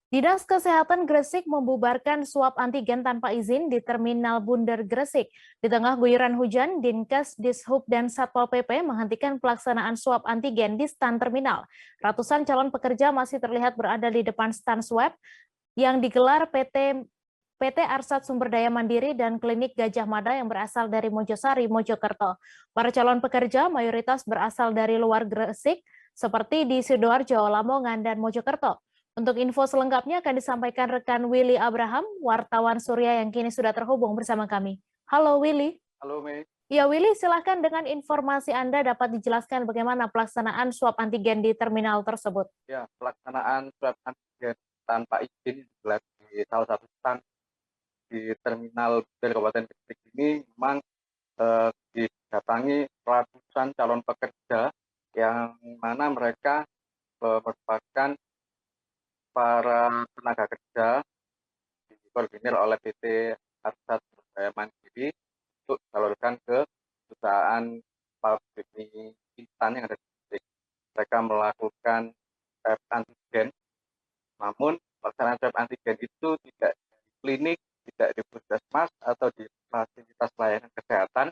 Dinas Kesehatan Gresik membubarkan swab antigen tanpa izin di Terminal Bundar Gresik. Di tengah guyuran hujan, Dinkes, Dishub, dan Satpol PP menghentikan pelaksanaan swab antigen di stan terminal. Ratusan calon pekerja masih terlihat berada di depan stan swab yang digelar PT Arsat Sumber Daya Mandiri dan Klinik Gajah Mada yang berasal dari Mojosari, Mojokerto. Para calon pekerja mayoritas berasal dari luar Gresik, seperti di Sidoarjo, Lamongan, dan Mojokerto. Untuk info selengkapnya akan disampaikan rekan Willy Abraham, wartawan Surya yang kini sudah terhubung bersama kami. Halo Willy. Halo Mei. Ya Willy, silahkan dengan informasi Anda dapat dijelaskan bagaimana pelaksanaan swab antigen di terminal tersebut. Ya, pelaksanaan swab antigen tanpa izin digelar di salah satu stan di terminal dari Kabupaten Gresik ini memang didatangi ratusan calon pekerja yang mana mereka merupakan para tenaga kerja dikoordinir oleh PT Arsat Sumber Mandiri untuk disalurkan ke perusahaan pabrik mie instan yang ada di Gresik. Mereka melakukan swab antigen. Namun pelaksanaan swab antigen itu tidak di klinik, tidak di puskesmas atau di fasilitas layanan kesehatan,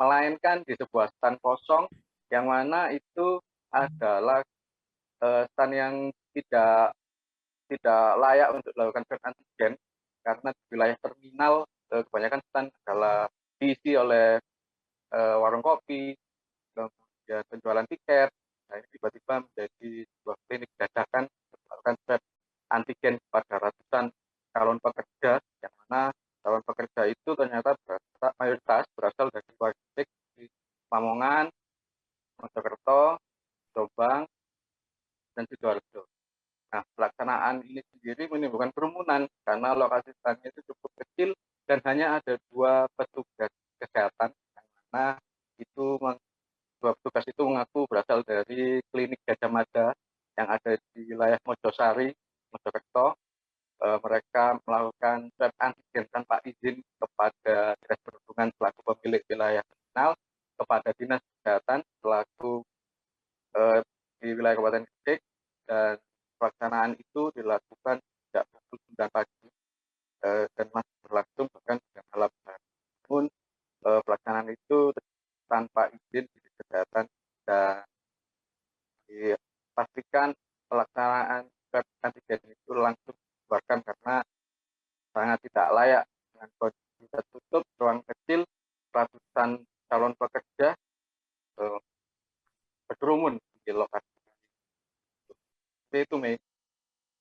melainkan di sebuah stan kosong yang mana itu adalah stan yang tidak tidak layak untuk dilakukan swab antigen karena di wilayah terminal kebanyakan stan adalah diisi oleh warung kopi, kemudian penjualan tiket. Nah, ini tiba-tiba menjadi sebuah klinik dadakan untuk melakukan swab antigen kepada ratusan calon pekerja, yang mana calon pekerja itu ternyata mayoritas berasal dari luar Gresik, di Lamongan, Mojokerto, Jombang, dan Sidoarjo. Nah, pelaksanaan ini sendiri menimbulkan kerumunan karena lokasi standnya itu cukup kecil dan hanya ada dua petugas kesehatan, yang mana itu dua petugas itu mengaku berasal dari klinik Gajah Mada yang ada di wilayah Mojosari, Mojokerto. Mereka melakukan swab antigen tanpa izin kepada Dinas Perhubungan selaku pemilik wilayah terminal, kepada Dinas Kesehatan selaku di wilayah Kabupaten Gresik, dan pelaksanaan itu dilakukan sejak pukul 9 pagi dan masih berlangsung bahkan hingga malam hari. Namun pelaksanaan itu tanpa izin Dinas Kesehatan dan dipastikan pelaksanaan swab antigen itu langsung dibubarkan karena sangat tidak layak dengan kondisi tertutup, ruang kecil, ratusan calon pekerja eh, berkerumun di lokasi itu, Mei.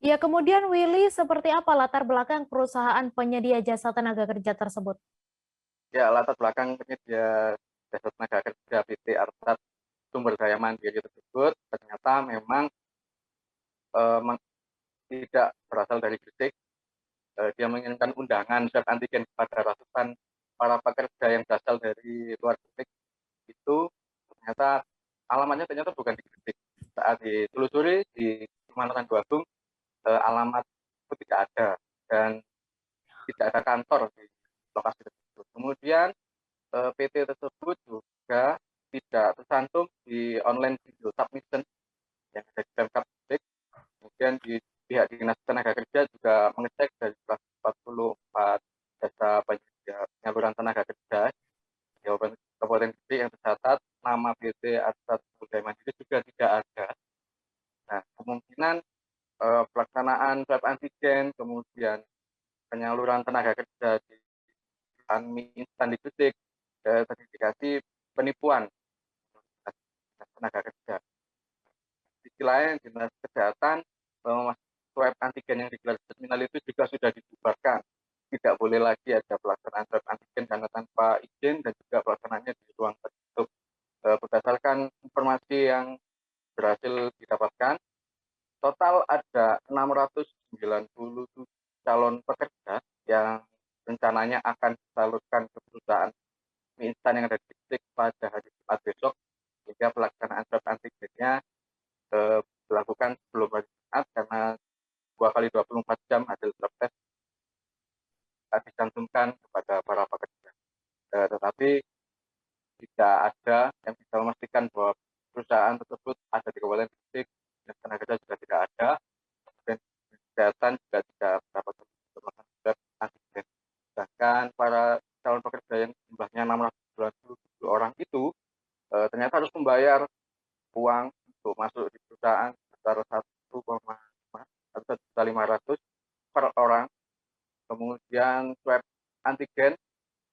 Ya, kemudian Willy, seperti apa latar belakang perusahaan penyedia jasa tenaga kerja tersebut? Ya, latar belakang penyedia jasa tenaga kerja PT Arsat Sumber Daya Mandiri tersebut ternyata memang eh, tidak berasal dari Gresik. Dia mengirimkan undangan swab antigen kepada ratusan para pekerja yang berasal dari luar Gresik. Itu ternyata alamatnya ternyata bukan di Gresik. Saat ditelusuri di Kecamatan Dua Gung, alamat itu tidak ada dan tidak ada kantor di lokasi tersebut. Kemudian PT tersebut juga tidak tercantum di online video submission yang ada di Pemkab Gresik. Kemudian di pihak Dinas Tenaga Kerja juga mengecek dari 144 jasa penyedia penyaluran tenaga kerja di Kabupaten Gresik yang tercatat, nama PT Arsat Sumber Mandiri juga tidak ada. Nah, kemungkinan pelaksanaan swab antigen, kemudian penyaluran tenaga kerja di mie instan di Gresik terindikasi penipuan tenaga kerja. Di sisi lain, Dinas Kesehatan swab antigen yang digelar di terminal itu juga sudah dibubarkan. Tidak boleh lagi ada pelaksanaan swab antigen karena tanpa izin dan juga pelaksanaannya di ruang tertutup. Berdasarkan informasi yang berhasil didapatkan, total ada 697 calon pekerja yang rencananya akan disalurkan ke perusahaan mie instan yang ada di Gresik pada hari Jumat besok, sehingga pelaksanaan swab antigennya dilakukan sebelum hari Jumat karena 2 kali 24 jam hasil swab test dicantumkan kepada para pekerja. Tetapi tidak ada yang bisa memastikan bahwa perusahaan tersebut ada di Kabupaten Gresik, dan tenaga kerja juga tidak ada. kesehatan juga tidak dapat melakukan swab antigen. Bahkan para calon pekerja yang jumlahnya 697 orang itu ternyata harus membayar uang untuk masuk di perusahaan sebesar 1,5 per orang. Kemudian swab antigen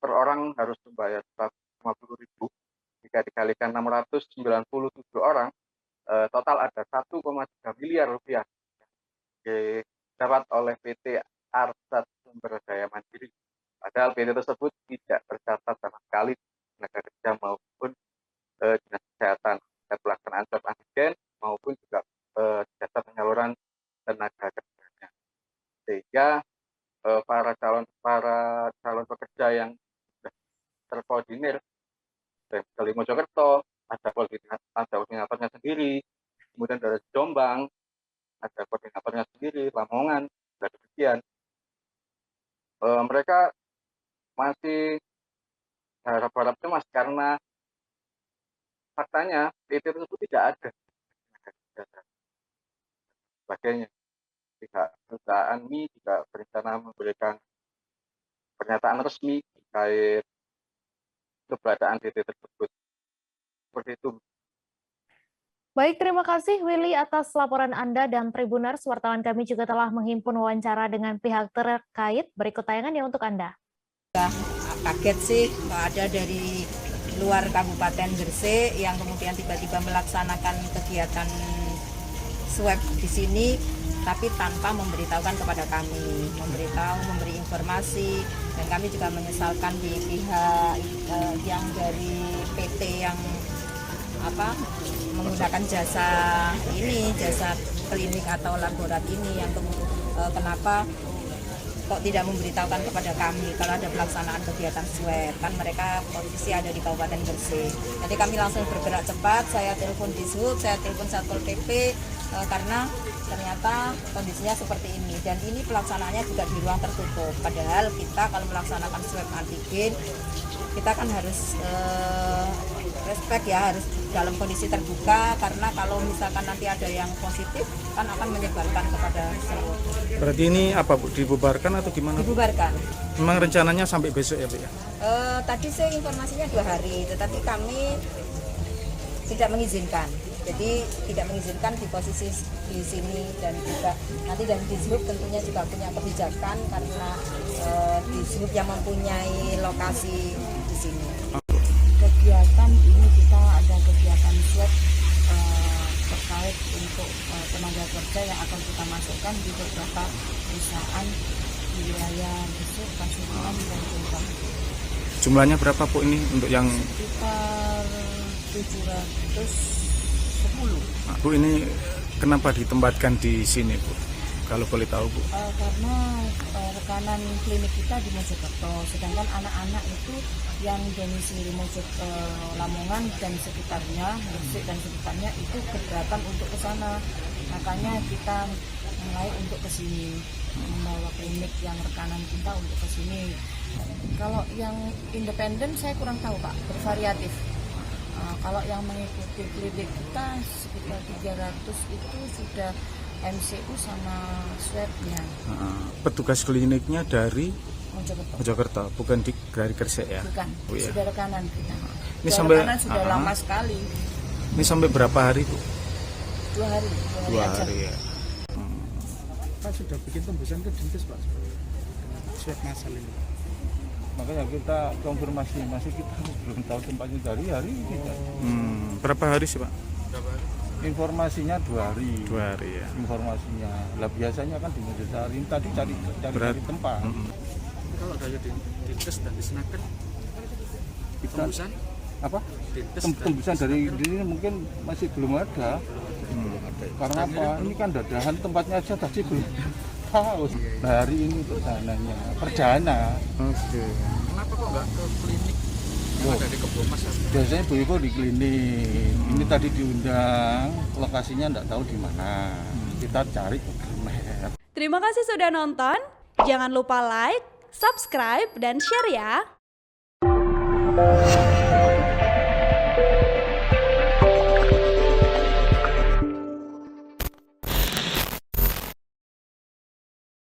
per orang harus membayar 150.000. Jika dikalikan 697 orang, total ada 1,3 miliar rupiah didapat oleh PT Arsat Sumber Daya Mandiri. Padahal PT tersebut tidak tercatat sama sekali tenaga kerja maupun dinas kesehatan terkait pelaksanaan swab antigen maupun juga jasa penyaluran tenaga kerjanya. Sehingga para calon pekerja yang sudah terkoordinir dari Mojokerto, ada koordinatornya sendiri, kemudian dari Jombang ada koordinatornya sendiri, Lamongan juga demikian. Mereka masih harap-harap cemas karena faktanya PT tersebut tidak ada sebagainya. Pihak perusahaan mie juga berencana memberikan pernyataan resmi terkait keberadaan PT tersebut. Seperti itu. Baik, terima kasih Willy atas laporan Anda dan Tribuners. Wartawan kami juga telah menghimpun wawancara dengan pihak terkait. Berikut tayangannya untuk Anda. Kaget sih ada dari luar Kabupaten Gresik yang kemudian tiba-tiba melaksanakan kegiatan swab di sini, tapi tanpa memberitahukan kepada kami, memberi informasi, dan kami juga menyesalkan di pihak yang dari PT yang menggunakan jasa klinik atau laborat ini yang kenapa kok tidak memberitahukan kepada kami kalau ada pelaksanaan kegiatan swab, kan mereka posisi ada di Kabupaten Gresik. Jadi kami langsung bergerak cepat, saya telepon Dishub, saya telepon Satpol PP karena ternyata kondisinya seperti ini, dan ini pelaksanaannya juga di ruang tertutup. Padahal kita kalau melaksanakan swab antigen kita kan harus respect ya, harus dalam kondisi terbuka, karena kalau misalkan nanti ada yang positif kan akan menyebarkan kepada seluruh. Berarti ini apa Bu, dibubarkan atau gimana? Dibubarkan. Memang rencananya sampai besok ya Bu ya? Tadi sih informasinya 2 hari, tetapi kami tidak mengizinkan. Jadi tidak mengizinkan di posisi di sini, dan juga nanti dari Dishub tentunya juga punya kebijakan karena Dishub yang mempunyai lokasi di sini. Kegiatan ini kita ada kegiatan swab terkait untuk tenaga kerja yang akan kita masukkan di beberapa perusahaan di wilayah Gresik, Pasuruan, dan Jombang. Jumlahnya berapa Bu ini untuk yang? Sekitar 710. Nah, Bu, ini kenapa ditempatkan di sini Bu? Kalau boleh tahu Bu. Karena rekanan klinik kita di Mojokerto, sedangkan anak-anak itu yang domisili Lamongan dan sekitarnya, Gresik dan sekitarnya itu keberatan untuk ke sana. Makanya kita mulai untuk ke sini, membawa klinik yang rekanan kita untuk ke sini. Kalau yang independen saya kurang tahu Pak, bervariatif. Kalau yang mengikuti klinik kita sekitar 300 itu sudah MCU sama swabnya. Petugas kliniknya dari Mojokerto. Mojokerto, bukan dari Gresik ya? Bukan, Oh, ya. sudah rekanan kita. Ini sampai sudah lama sekali. Ini sampai berapa hari Bu? 2 hari. 2 aja. hari ya. Pak sudah bikin tembusan ke Dinkes Pak swab masal ini. Makanya kita konfirmasi, masih kita belum tahu tempatnya dari hari kita. Berapa hari sih Pak? Informasinya 2 hari. 2 hari ya. Informasinya. Lah biasanya kan di Mojosari tadi cari tempat. Kalau dari Dinkes dan Disnaker tembusan Apa? Dinkes Tembusan dari ini mungkin masih belum ada. Karena apa? Ini kan dadahan tempatnya aja tadi belum tahu. Nah, hari ini perjananya. Oke. kenapa kok nggak ke klinik yang ada di Kebomas? Biasanya ibu-ibu di klinik. Ini tadi diundang, lokasinya enggak tahu di mana. Kita cari ke Map. Terima kasih sudah nonton. Jangan lupa like, subscribe, dan share ya.